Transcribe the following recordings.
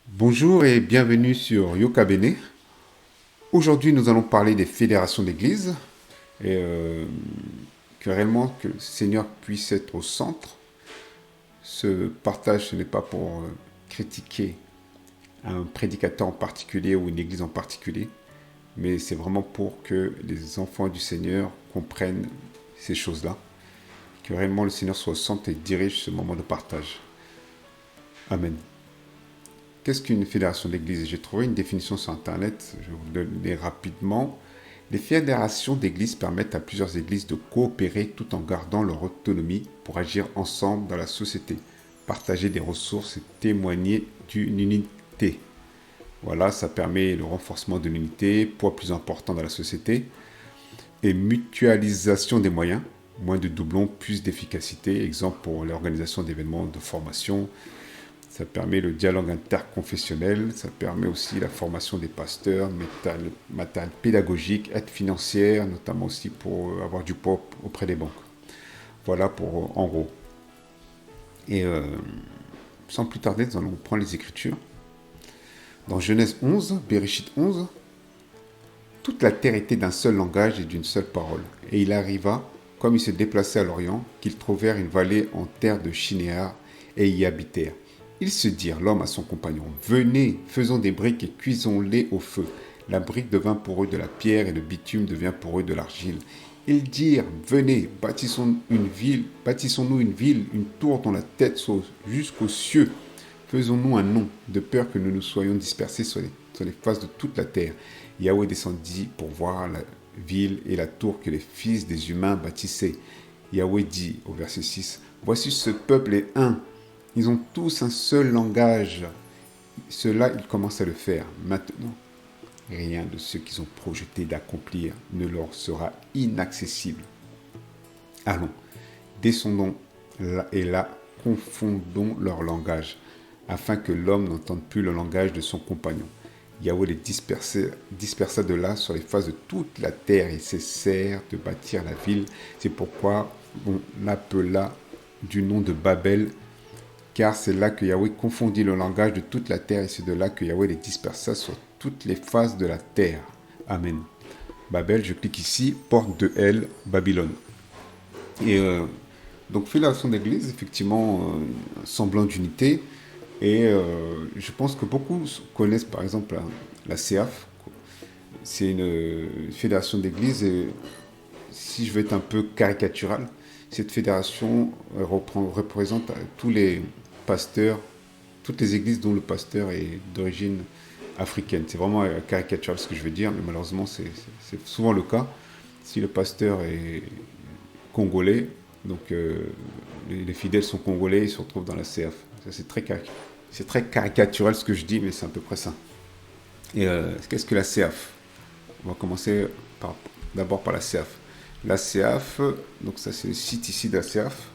Bonjour et bienvenue sur Yoka Bene. Aujourd'hui, nous allons parler des fédérations d'églises et que réellement que le Seigneur puisse être au centre. Ce partage, ce n'est pas pour critiquer un prédicateur en particulier ou une église en particulier, mais c'est vraiment pour que les enfants du Seigneur comprennent ces choses-là, que réellement le Seigneur soit au centre et dirige ce moment de partage. Amen. Qu'est-ce qu'une fédération d'églises? J'ai trouvé une définition sur Internet, je vais vous le donner rapidement. Les fédérations d'églises permettent à plusieurs églises de coopérer tout en gardant leur autonomie pour agir ensemble dans la société, partager des ressources et témoigner d'une unité. Voilà, ça permet le renforcement de l'unité, poids plus important dans la société, et mutualisation des moyens, moins de doublons, plus d'efficacité. Exemple pour l'organisation d'événements de formation. Ça permet le dialogue interconfessionnel, ça permet aussi la formation des pasteurs, matériel pédagogique, aide financière, notamment aussi pour avoir du poids auprès des banques. Voilà pour en gros. Et sans plus tarder, nous allons prendre les Écritures. Dans Genèse 11, Bereshit 11, toute la terre était d'un seul langage et d'une seule parole. Et il arriva, comme ils se déplaçaient à l'Orient, qu'ils trouvèrent une vallée en terre de Shinéar et y habitèrent. Ils se dirent, l'homme à son compagnon, venez, faisons des briques et cuisons-les au feu. La brique devint pour eux de la pierre et le bitume devient pour eux de l'argile. Ils dirent, venez, bâtissons-nous une ville, une tour dont la tête soit jusqu'aux cieux. Faisons-nous un nom, de peur que nous nous soyons dispersés sur les faces de toute la terre. Yahweh descendit pour voir la ville et la tour que les fils des humains bâtissaient. Yahweh dit au verset 6, voici ce peuple est un. Ils ont tous un seul langage. Cela, ils commencent à le faire. Maintenant, rien de ce qu'ils ont projeté d'accomplir ne leur sera inaccessible. Allons, descendons là et là, confondons leur langage, afin que l'homme n'entende plus le langage de son compagnon. Yahweh les dispersa de là sur les faces de toute la terre et cessèrent de bâtir la ville. C'est pourquoi on l'appela du nom de Babel, car c'est là que Yahweh confondit le langage de toute la terre et c'est de là que Yahweh les dispersa sur toutes les faces de la terre. Amen. Babel, je clique ici, porte de El, Babylone. Et donc, fédération d'église, effectivement, un semblant d'unité. Et je pense que beaucoup connaissent par exemple la CEAF. C'est une fédération d'église et si je veux être un peu caricatural, cette fédération représente tous les pasteurs, toutes les églises dont le pasteur est d'origine africaine. C'est vraiment caricatural ce que je veux dire, mais malheureusement c'est souvent le cas. Si le pasteur est congolais, donc les fidèles sont congolais, ils se retrouvent dans la CF. C'est très caricatural ce que je dis, mais c'est à peu près ça. Et qu'est-ce que la CAF? On va commencer d'abord par la CAF. La CAF, donc ça c'est le site ici de la CAF.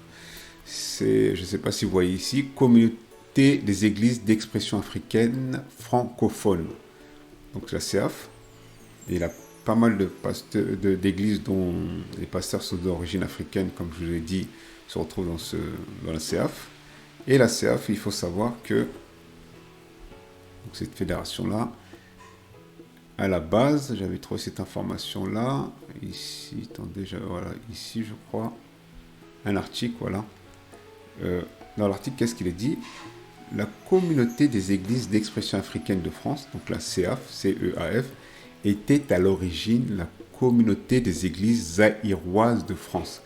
C'est, je ne sais pas si vous voyez ici, Communauté des églises d'expression africaine francophone. Donc la CAF, il y a pas mal d'églises dont les pasteurs sont d'origine africaine, comme je vous l'ai dit, se retrouvent dans la CAF. Et la CAF, il faut savoir que donc cette fédération-là, à la base, j'avais trouvé cette information-là. Ici, attendez, voilà, ici, je crois, un article, voilà. Dans l'article, qu'est-ce qu'il est dit? La communauté des églises d'expression africaine de France, donc la CEAF, CEAF, était à l'origine la communauté des églises zaïroises de France,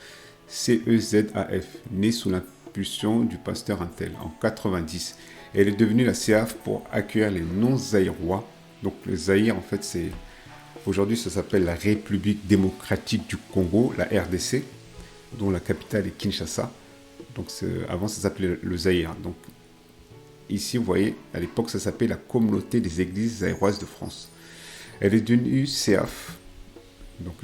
CEZAF, née sous l'impulsion du pasteur Intel en 90. Elle est devenue la CEAF pour accueillir les non-zaïrois. Donc le Zaïre, en fait, c'est aujourd'hui ça s'appelle la République démocratique du Congo, la RDC, dont la capitale est Kinshasa. Donc avant ça s'appelait le Zaïre. Donc ici vous voyez, à l'époque ça s'appelait la communauté des églises zaïroises de France. Elle est devenue CEAF, donc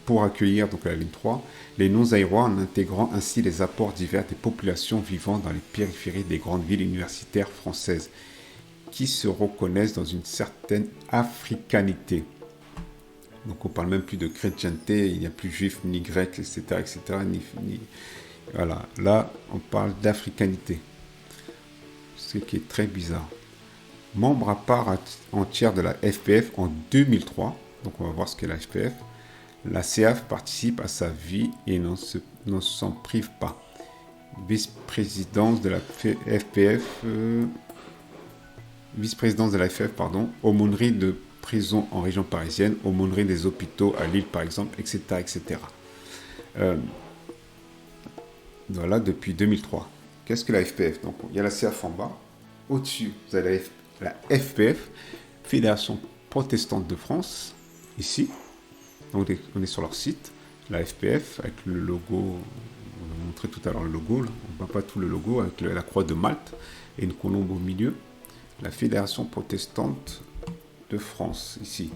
pour accueillir donc la ligne 3, les non-zaïrois en intégrant ainsi les apports divers des populations vivant dans les périphéries des grandes villes universitaires françaises, qui se reconnaissent dans une certaine africanité. Donc on parle même plus de chrétienté, il n'y a plus juif, ni grec, etc. etc. Voilà, là on parle d'africanité. Ce qui est très bizarre. membre à part entière de la FPF en 2003. Donc on va voir ce qu'est la FPF. La CAF participe à sa vie et n'en s'en prive pas. Vice-présidence de la FPF, pardon, aumônerie de prison en région parisienne, aumônerie des hôpitaux à Lille par exemple, etc. etc. Voilà, depuis 2003. Qu'est-ce que la FPF? Donc, il y a la CAF en bas. Au-dessus, vous avez la FPF, Fédération protestante de France, ici. Donc, on est sur leur site, la FPF, avec le logo. On va montrer tout à l'heure le logo. Là. On ne voit pas tout le logo, avec la croix de Malte et une colombe au milieu. La Fédération protestante de France, ici.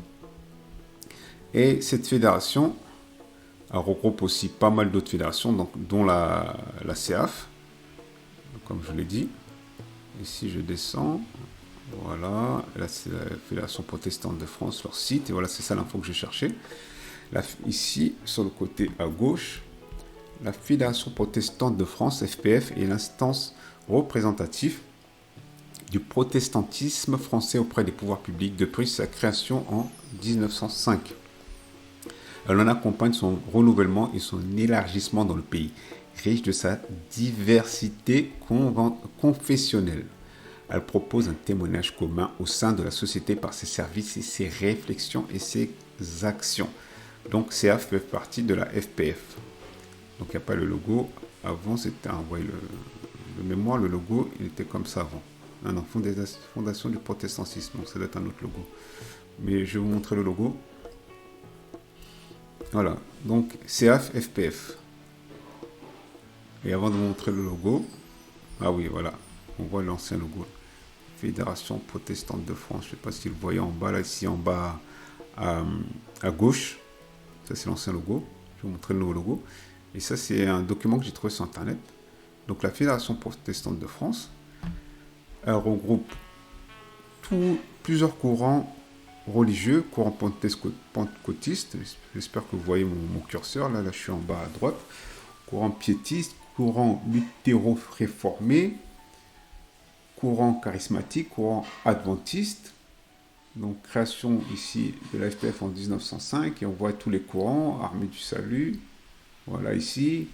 Et cette fédération regroupe aussi pas mal d'autres fédérations, donc, dont la CAF, comme je l'ai dit. Ici, je descends. Voilà, là c'est la Fédération protestante de France, leur site, et voilà, c'est ça l'info que j'ai cherché. Ici, sur le côté à gauche, la Fédération protestante de France, FPF, est l'instance représentative du protestantisme français auprès des pouvoirs publics depuis sa création en 1905. Elle en accompagne son renouvellement et son élargissement dans le pays, riche de sa diversité confessionnelle. Elle propose un témoignage commun au sein de la société par ses services et ses réflexions et ses actions. Donc CAF fait partie de la FPF. Donc il n'y a pas le logo. Avant, c'était un... Ouais, le mémoire, le logo, il était comme ça avant. Non, Fondation du protestantisme. Donc ça doit être un autre logo. Mais je vais vous montrer le logo. Voilà. Donc CAF, FPF. Et avant de vous montrer le logo... Ah oui, voilà. On voit l'ancien logo. Fédération protestante de France. Je ne sais pas si vous le voyez en bas, là, ici en bas à gauche. Ça, c'est l'ancien logo. Je vais vous montrer le nouveau logo. Et ça, c'est un document que j'ai trouvé sur Internet. Donc, la Fédération protestante de France, elle regroupe plusieurs courants religieux, courants pentecôtistes. J'espère que vous voyez mon curseur. Là, je suis en bas à droite. Courant piétiste, courant luthéro-réformé, courant charismatique, courant adventiste. Donc, création ici de la FPF en 1905. Et on voit tous les courants, Armée du Salut. Voilà ici.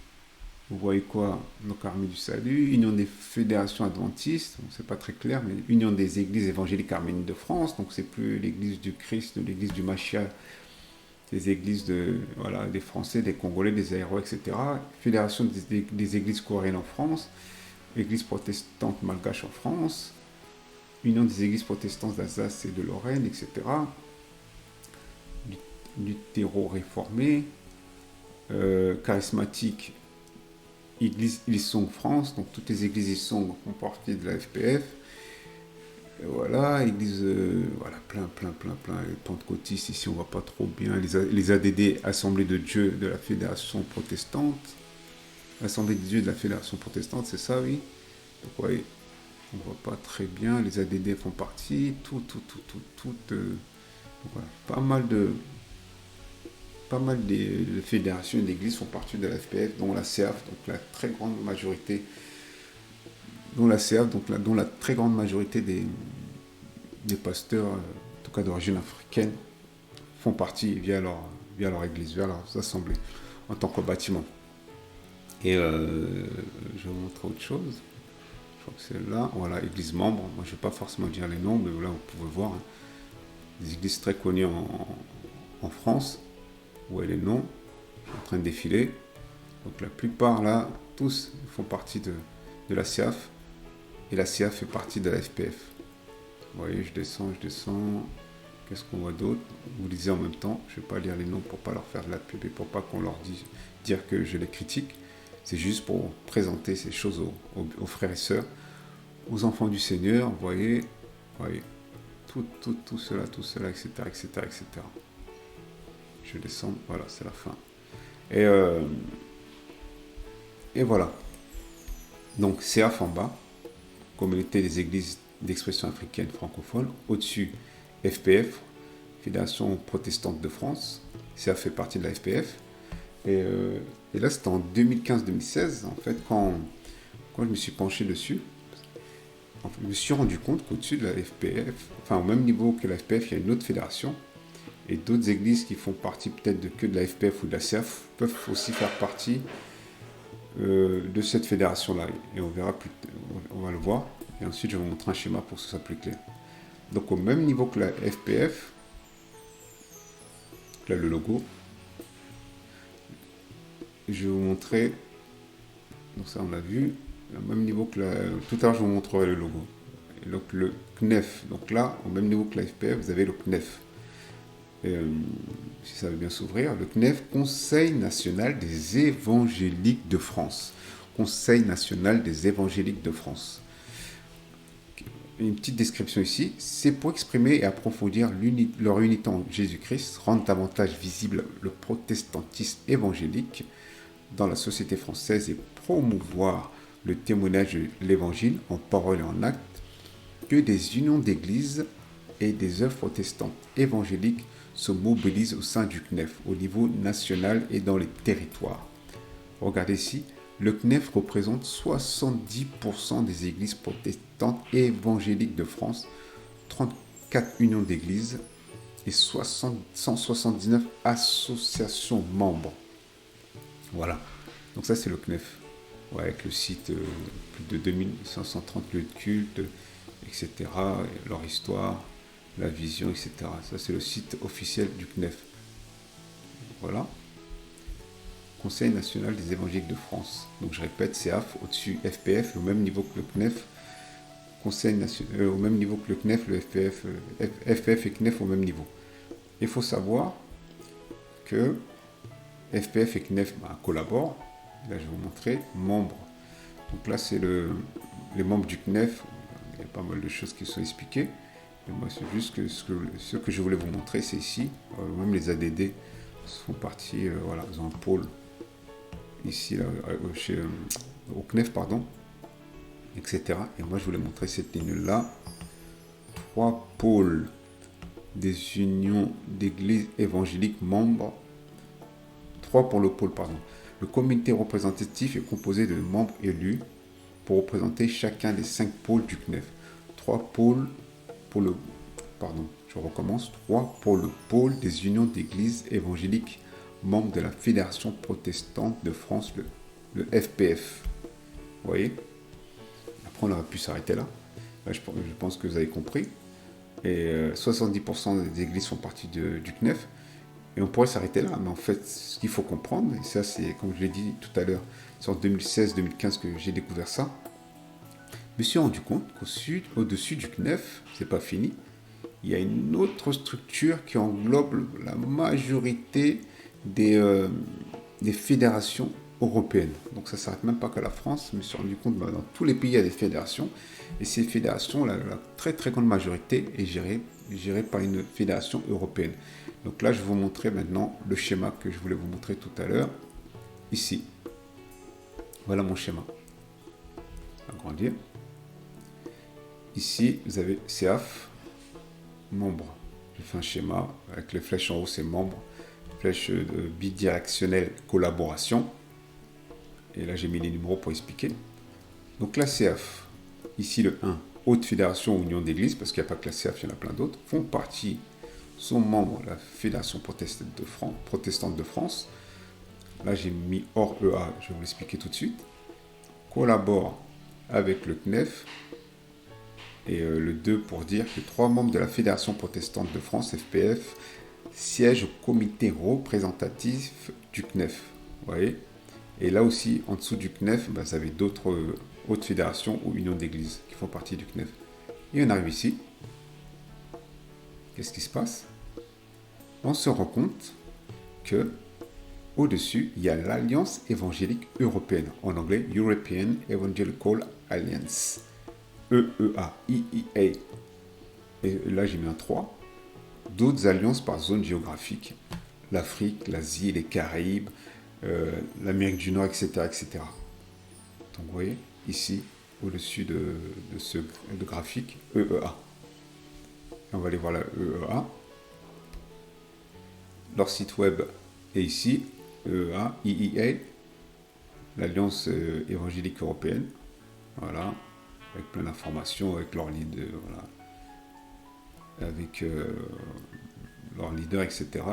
Vous voyez quoi? Donc, Armée du Salut, Union des fédérations adventistes. Bon, c'est pas très clair, mais Union des églises évangéliques arméniennes de France. Donc, c'est plus l'église du Christ, l'église du Machia, des églises des Français, des Congolais, des Aéros, etc. Fédération des églises coréennes en France. Église protestante malgache en France. Union des églises protestantes d'Alsace et de Lorraine, etc. Luthéro-réformé. Charismatique, Église Ilsong France, donc toutes les églises Ilsong font partie de la FPF. Et voilà, église, voilà, plein, les pentecôtistes, ici on voit pas trop bien, les ADD, Assemblée de Dieu de la Fédération protestante, Assemblée de Dieu de la Fédération protestante, c'est ça, oui. Donc, voyez, on voit pas très bien, les ADD font partie, donc voilà, pas mal de fédérations et d'églises font partie de la FPF, dont la CAF, donc la très grande majorité, dont la très grande majorité des pasteurs, en tout cas d'origine africaine, font partie via leur église, via leurs assemblées, en tant que bâtiment. Et je vais vous montrer autre chose. Je crois que c'est là, voilà, église membre. Moi, je ne vais pas forcément dire les noms, mais là, vous pouvez voir des églises très connues en France. Vous voyez les noms en train de défiler. Donc la plupart là, tous font partie de la CAF. Et la CAF fait partie de la FPF. Vous voyez, je descends. Qu'est-ce qu'on voit d'autre? Vous lisez en même temps. Je ne vais pas lire les noms pour pas leur faire de la pub et pour pas qu'on leur dise dire que je les critique. C'est juste pour présenter ces choses aux frères et sœurs, aux enfants du Seigneur. Vous voyez tout cela, etc., etc., etc. Je descends, voilà, c'est la fin. Et voilà. Donc, CAF en bas, Communauté des églises d'expression africaine francophone. Au-dessus, FPF, Fédération protestante de France. CAF fait partie de la FPF. Et là, c'était en 2015-2016, en fait, quand je me suis penché dessus. je me suis rendu compte qu'au-dessus de la FPF, enfin au même niveau que la FPF, il y a une autre fédération. Et d'autres églises qui font partie peut-être que de la FPF ou de la CERF peuvent aussi faire partie de cette fédération-là. Et on verra plus, on va le voir. Et ensuite, je vais vous montrer un schéma pour que ce soit plus clair. Donc, au même niveau que la FPF, là, le logo, je vais vous montrer. Donc, ça, on l'a vu. Au même niveau que la. Tout à l'heure, je vous montrerai le logo. Et donc, le CNEF. Donc, là, au même niveau que la FPF, vous avez le CNEF. Si ça veut bien s'ouvrir, le CNEF, Conseil national des évangéliques de France. Conseil national des évangéliques de France. Une petite description ici, c'est pour exprimer et approfondir leur unité en Jésus-Christ, rendre davantage visible le protestantisme évangélique dans la société française et promouvoir le témoignage de l'évangile en parole et en acte, que des unions d'églises et des œuvres protestantes évangéliques se mobilisent au sein du CNEF, au niveau national et dans les territoires. Regardez ici, le CNEF représente 70% des églises protestantes évangéliques de France, 34 unions d'églises et 179 associations membres. Voilà, donc ça c'est le CNEF, ouais, avec le site, plus de 2530 lieux de culte, etc., leur histoire, la vision, etc. Ça c'est le site officiel du CNEF. Voilà. Conseil national des évangéliques de France. Donc je répète, CEAF, au-dessus FPF, au même niveau que le CNEF. Conseil national, au même niveau que le CNEF, le FPF, FPF et CNEF au même niveau. Il faut savoir que FPF et CNEF collaborent. Là je vais vous montrer, membres. Donc là c'est les membres du CNEF. Il y a pas mal de choses qui sont expliquées. Et moi c'est juste que ce que je voulais vous montrer, c'est ici. Même les ADD font partie, voilà, ils ont un pôle ici, là, au CNEF, pardon, etc. Et moi, je voulais montrer cette ligne-là. 3 pôles des unions d'églises évangéliques membres. 3 pour le pôle, pardon. Le comité représentatif est composé de membres élus pour représenter chacun des 5 pôles du CNEF. 3 pôles pour le... Pardon, je recommence. 3 pour le pôle des unions d'églises évangéliques membre de la Fédération protestante de France, le FPF. Vous voyez? Après, on aurait pu s'arrêter là. Là, je pense que vous avez compris. Et 70% des églises font partie du CNEF. Et on pourrait s'arrêter là. Mais en fait, ce qu'il faut comprendre, et ça, c'est, comme je l'ai dit tout à l'heure, c'est en 2016-2015 que j'ai découvert ça. Je me suis rendu compte qu'au-dessus du CNEF, c'est pas fini, il y a une autre structure qui englobe la majorité des fédérations européennes. Donc ça ne s'arrête même pas qu'à la France. Je me suis rendu compte que dans tous les pays, il y a des fédérations. Et ces fédérations, la très très grande majorité est gérée par une fédération européenne. Donc là, je vais vous montrer maintenant le schéma que je voulais vous montrer tout à l'heure. Ici. Voilà mon schéma. Agrandir. Ici, vous avez CEAF, membres. Je fais un schéma avec les flèches en haut, c'est membres. Flèche bidirectionnelle collaboration. Et là, j'ai mis les numéros pour expliquer. Donc la CEAF, ici le 1, Haute Fédération Union d'Église, parce qu'il n'y a pas que la CEAF, il y en a plein d'autres, font partie, sont membres de la Fédération protestante de France. Là, j'ai mis hors EA, je vais vous l'expliquer tout de suite. Collabore avec le CNEF. Et le 2 pour dire que 3 membres de la Fédération protestante de France, FPF, siègent au comité représentatif du CNEF. Vous voyez? Et là aussi, en dessous du CNEF, vous avez d'autres hautes fédérations ou unions d'églises qui font partie du CNEF. Et on arrive ici. Qu'est-ce qui se passe? On se rend compte que au-dessus, il y a l'Alliance évangélique européenne, en anglais European Evangelical Alliance, EEA, EEA. Et là, j'ai mis un 3. D'autres alliances par zone géographique, l'Afrique, l'Asie, les Caraïbes, l'Amérique du Nord, etc., etc. Donc vous voyez, ici, au-dessus de ce graphique, EEA. On va aller voir la EEA. Leur site web est ici, EEA, EEA, l'Alliance évangélique européenne. Voilà. avec plein d'informations, avec leur leader, voilà, avec leur leader, etc.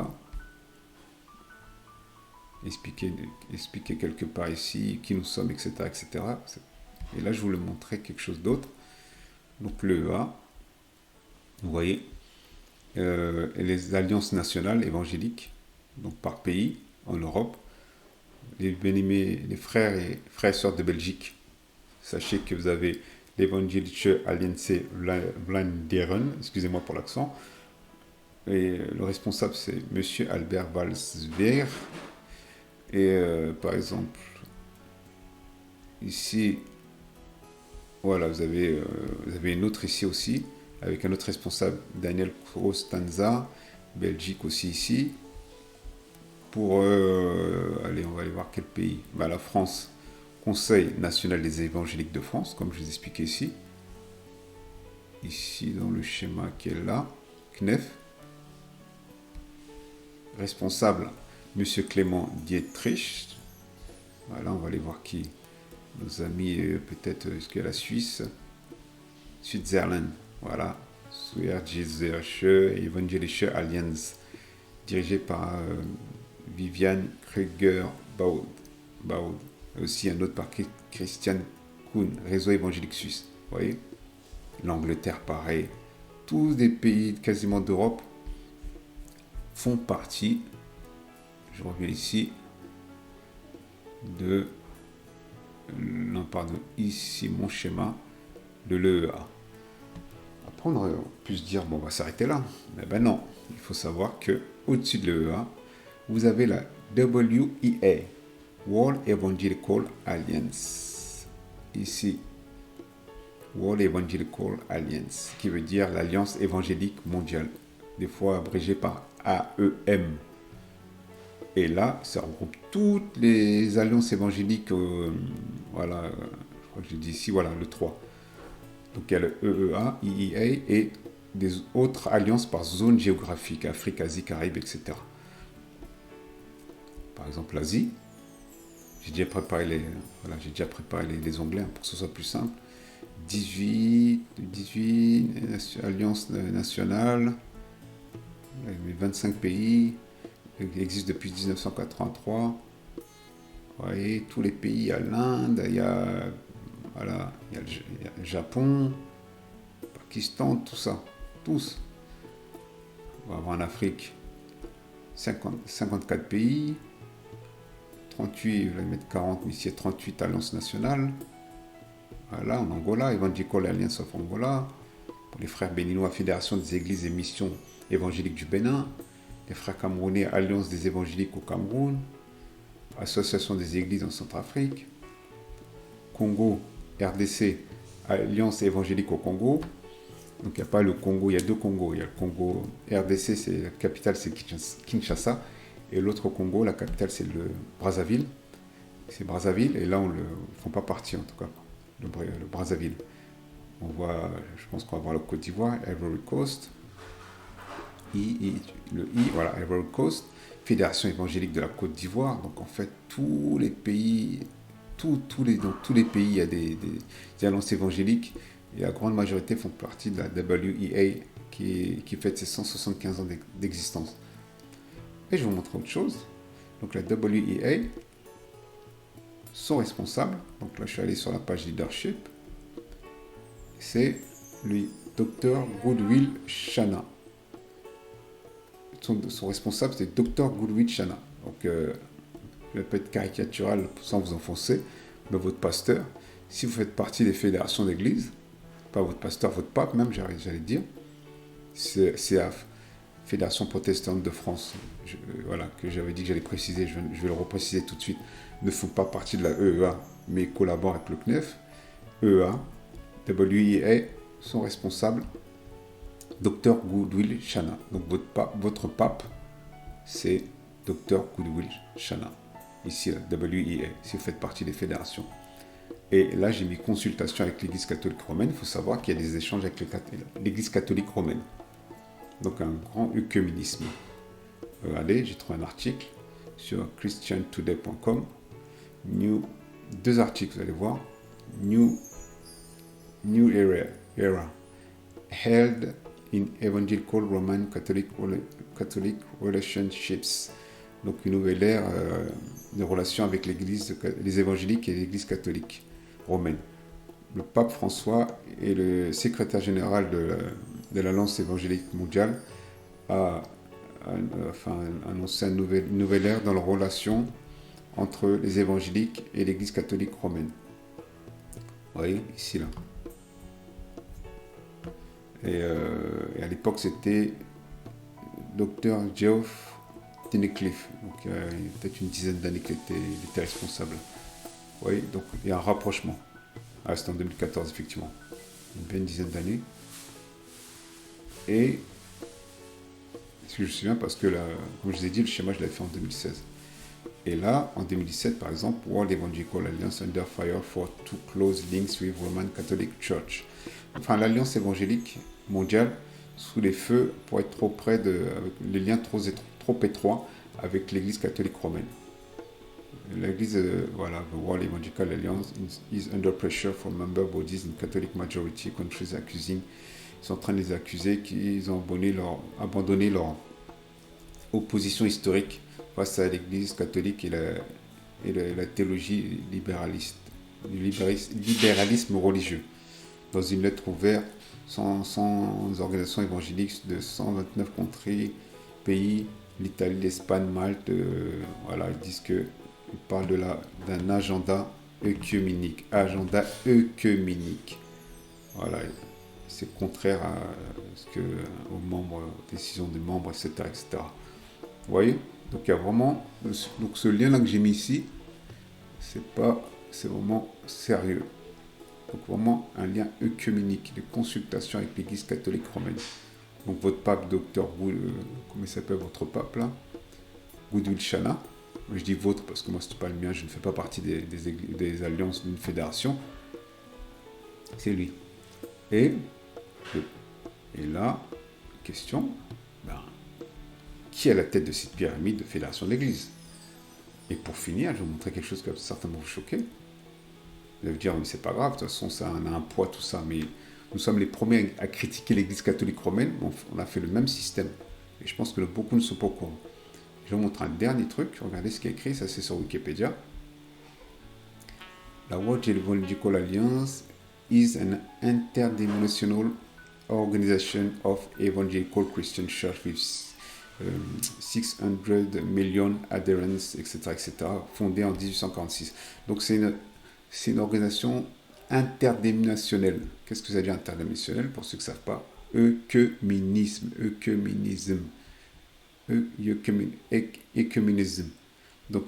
Expliquer quelque part ici qui nous sommes, etc., etc. Et là, je voulais montrer quelque chose d'autre. Donc le EA, vous voyez, et les alliances nationales évangéliques, donc par pays en Europe, les bien-aimés, les frères et sœurs de Belgique. Sachez que vous avez l'Evangelische Allianz Vlaanderen, excusez-moi pour l'accent, et le responsable c'est Monsieur Albert Valsveer. Et par exemple, ici, voilà, vous avez une autre ici aussi, avec un autre responsable, Daniel Krostanza, Belgique aussi ici. Pour, allez, on va aller voir quel pays. Bah, la France, Conseil national des évangéliques de France, comme je vous expliquais ici. Ici, dans le schéma qui est là, CNEF. Responsable, Monsieur Clément Dietrich. Voilà, on va aller voir qui. Nos amis, peut-être, est-ce qu'il y a la Suisse, Switzerland, voilà. Suergische Evangelische Allianz, dirigé par Viviane Kruger-Baud. Aussi un autre par Christian Kuhn, réseau évangélique suisse. Vous voyez, l'Angleterre, pareil. Tous des pays quasiment d'Europe font partie, je reviens ici, de, non pardon, ici mon schéma de l'EEA. Après on aurait pu se dire, bon on va s'arrêter là. Mais ben non, il faut savoir que au-dessus de l'EEA, vous avez la WEA, World Evangelical Alliance. Ici, World Evangelical Alliance, qui veut dire l'Alliance évangélique mondiale, des fois abrégée par AEM. Et là, ça regroupe toutes les alliances évangéliques, voilà, je crois que j'ai dit ici, voilà, le 3. Donc il y a le EEA, IEA et des autres alliances par zone géographique, Afrique, Asie, Caraïbes, etc. Par exemple, l'Asie, j'ai déjà préparé les onglets pour que ce soit plus simple. 18 alliances nationales, 25 pays, qui existent depuis 1983. Vous voyez, tous les pays, il y a l'Inde, il y a le Japon, Pakistan, tout ça, tous. On va avoir en Afrique 54 pays, 38, je vais mettre 40, mais ici il y a 38 alliances nationales. Voilà, en Angola, Evangelical Alliance of Angola, pour les frères béninois, Fédération des églises et missions évangéliques du Bénin, les frères camerounais, Alliance des évangéliques au Cameroun, Association des églises en Centrafrique, Congo, RDC, Alliance évangélique au Congo. Donc il n'y a pas le Congo, il y a deux Congos. Il y a le Congo, RDC, c'est la capitale, c'est Kinshasa, et l'autre Congo, la capitale, c'est le Brazzaville. C'est Brazzaville, et là, ils ne font pas partie, en tout cas, le Brazzaville. On voit, je pense qu'on va voir le Côte d'Ivoire, Ivory Coast, voilà, Ivory Coast, Fédération évangélique de la Côte d'Ivoire. Donc en fait, tous les pays, dans tous les pays, il y a des alliances évangéliques, et la grande majorité font partie de la WEA qui fête ses 175 ans d'existence. Et je vais vous montrer autre chose. Donc la WEA, son responsable, donc là je suis allé sur la page leadership, c'est le Dr Goodwill Shana. Son responsable c'est Dr Goodwill Shana. Donc je vais pas être caricatural sans vous enfoncer, mais votre pasteur, si vous faites partie des fédérations d'église, pas votre pasteur, votre pape même, j'allais dire, c'est la Fédération protestante de France, voilà, que j'avais dit que j'allais préciser, je vais le repréciser tout de suite, ne font pas partie de la EEA, mais collaborent avec le CNEF. EEA, WEA, sont responsables, Dr Goodwill Shana. Donc votre pape, c'est Dr Goodwill Shana. Ici, la WEA, si vous faites partie des fédérations. Et là, j'ai mis consultation avec l'Église catholique romaine. Il faut savoir qu'il y a des échanges avec l'Église catholique romaine. Donc un grand œcuménisme. Regardez, j'ai trouvé un article sur christiantoday.com. Deux articles, vous allez voir. New New Era, held in Evangelical Roman Catholic Relationships. Donc une nouvelle ère de relations avec les évangéliques et l'Église catholique romaine. Le pape François est le secrétaire général de l'Alliance évangélique mondiale a annoncé une nouvelle ère dans la relation entre les évangéliques et l'Église catholique romaine. Vous voyez, ici, là. Et à l'époque, c'était Dr. Geoff Tunnicliffe. Donc, il y a peut-être une dizaine d'années qu'il était responsable. Vous voyez, donc il y a un rapprochement. Ah, c'était en 2014, effectivement. Une bonne dizaine d'années. Et si je me souviens, parce que là, comme je vous ai dit, le schéma, je l'avais fait en 2016. Et là, en 2017, par exemple, World Evangelical Alliance under fire for too close links with Roman Catholic Church. Enfin, l'Alliance évangélique mondiale sous les feux pour être trop près avec les liens trop étroits avec l'Église catholique romaine. L'Église, the World Evangelical Alliance is under pressure from member bodies in Catholic majority countries ils sont en train de les accuser qu'ils ont abandonné leur opposition historique face à l'Église catholique et la théologie libéraliste, du libéralisme religieux. Dans une lettre ouverte, 100 organisations évangéliques de 129 pays, l'Italie, l'Espagne, Malte, ils disent qu'ils parlent d'un agenda œcuménique. Voilà, c'est contraire aux décisions des membres, etc., etc. Vous voyez? Donc il y a vraiment, donc ce lien-là que j'ai mis ici, c'est vraiment sérieux. Donc vraiment un lien œcuménique de consultation avec l'Église catholique romaine. Donc votre pape, docteur, comment il s'appelle votre pape là? Woodwill Shana. Je dis votre parce que moi c'est pas le mien, je ne fais pas partie des alliances d'une fédération. C'est lui. Et là, question, qui est à la tête de cette pyramide de fédération de l'Église? Et pour finir, je vais vous montrer quelque chose qui va certainement vous choquer. Vous allez vous dire, mais c'est pas grave, de toute façon, ça a un poids, tout ça, mais nous sommes les premiers à critiquer l'Église catholique romaine, on a fait le même système. Et je pense que beaucoup ne sont pas au courant. Je vais vous montrer un dernier truc, regardez ce qui est écrit, ça c'est sur Wikipédia. La World Evangelical Alliance is an interdenominational organization of evangelical Christian church with 600 million adherents, etc., fondée en 1846. Donc c'est une organisation interdénominationnelle. Qu'est-ce que ça veut dire interdénominationnelle? Pour ceux qui ne savent pas, œcuménisme. Donc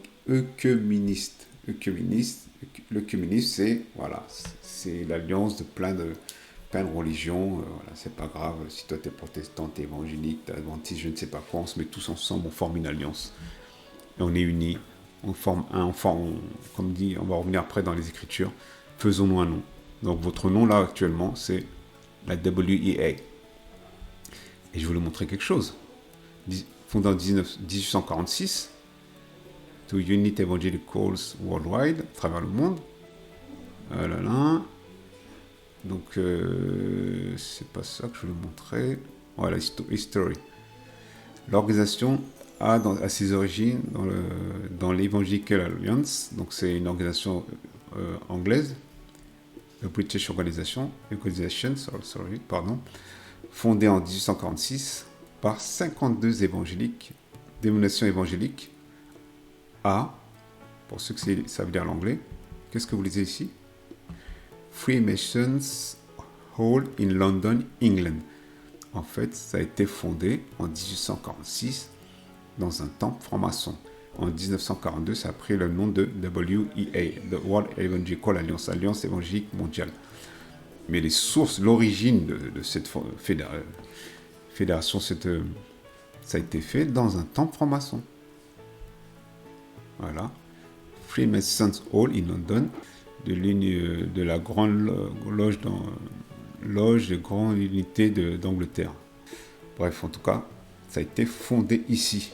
l'œcuménisme, c'est l'alliance de plein de religions. C'est pas grave, si toi t'es protestant, t'es évangélique, t'es adventiste, je ne sais pas quoi, on se met tous ensemble, on forme une alliance. Et on est unis, on forme comme dit, on va revenir après dans les Écritures, faisons-nous un nom. Donc votre nom là actuellement, c'est la WEA. Et je voulais montrer quelque chose. Fondé en 1846, to Unite Evangelicals Worldwide, à travers le monde. Donc, c'est pas ça que je voulais montrer. Voilà, History. L'organisation a ses origines dans l'Evangelical Alliance. Donc, c'est une organisation anglaise, la British Organization, fondée en 1846 par 52 dénominations évangéliques. Pour ceux qui savent lire l'anglais, qu'est-ce que vous lisez ici? Freemasons Hall in London, England. En fait, ça a été fondé en 1846 dans un temple franc-maçon. En 1942, ça a pris le nom de WEA, The World Evangelical Alliance, Alliance évangélique mondiale. Mais les sources, l'origine de cette fédération, ça a été fait dans un temple franc-maçon. Voilà. Freemasons Hall in London, de la grande loge de grande unité d'Angleterre. Bref, en tout cas, ça a été fondé ici.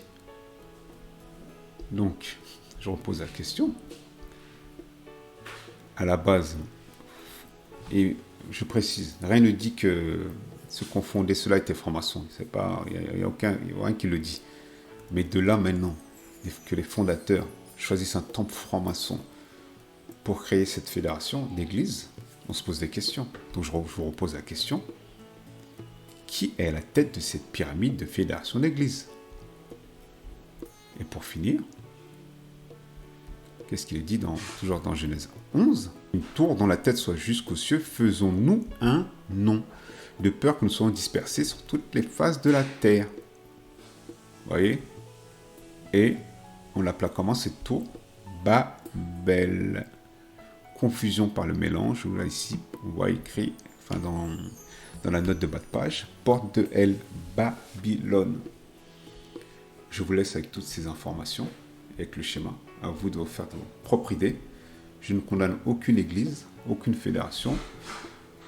Donc, je repose la question. À la base, et je précise, rien ne dit que ce qu'on fondait, cela était franc-maçon. Il n'y a rien qui le dit. Mais de là maintenant, que les fondateurs choisissent un temple franc-maçon pour créer cette fédération d'église, on se pose des questions. Donc je vous repose la question. Qui est à la tête de cette pyramide de fédération d'église? Et pour finir, qu'est-ce qu'il est dit toujours dans Genèse 11? Une tour dont la tête soit jusqu'aux cieux, faisons-nous un nom, de peur que nous soyons dispersés sur toutes les faces de la terre. Vous voyez? Et on l'appela comment cette tour? Babel. Confusion par le mélange, où là ici, on voit écrit, enfin dans la note de bas de page, porte de El Babylone. Je vous laisse avec toutes ces informations, avec le schéma. À vous de vous faire de vos propres idées. Je ne condamne aucune église, aucune fédération.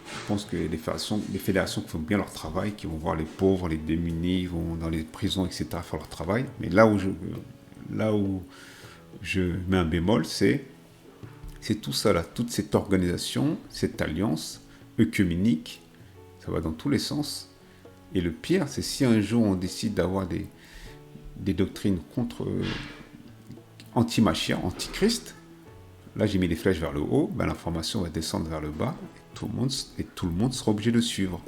Je pense que les fédérations qui font bien leur travail, qui vont voir les pauvres, les démunis, vont dans les prisons, etc., faire leur travail. Mais là où je mets un bémol, c'est tout ça là, toute cette organisation, cette alliance œcuménique, ça va dans tous les sens. Et le pire, c'est si un jour on décide d'avoir des doctrines anti-Machia, anti-Christ, là j'ai mis les flèches vers le haut, ben, l'information va descendre vers le bas, et tout le monde sera obligé de suivre.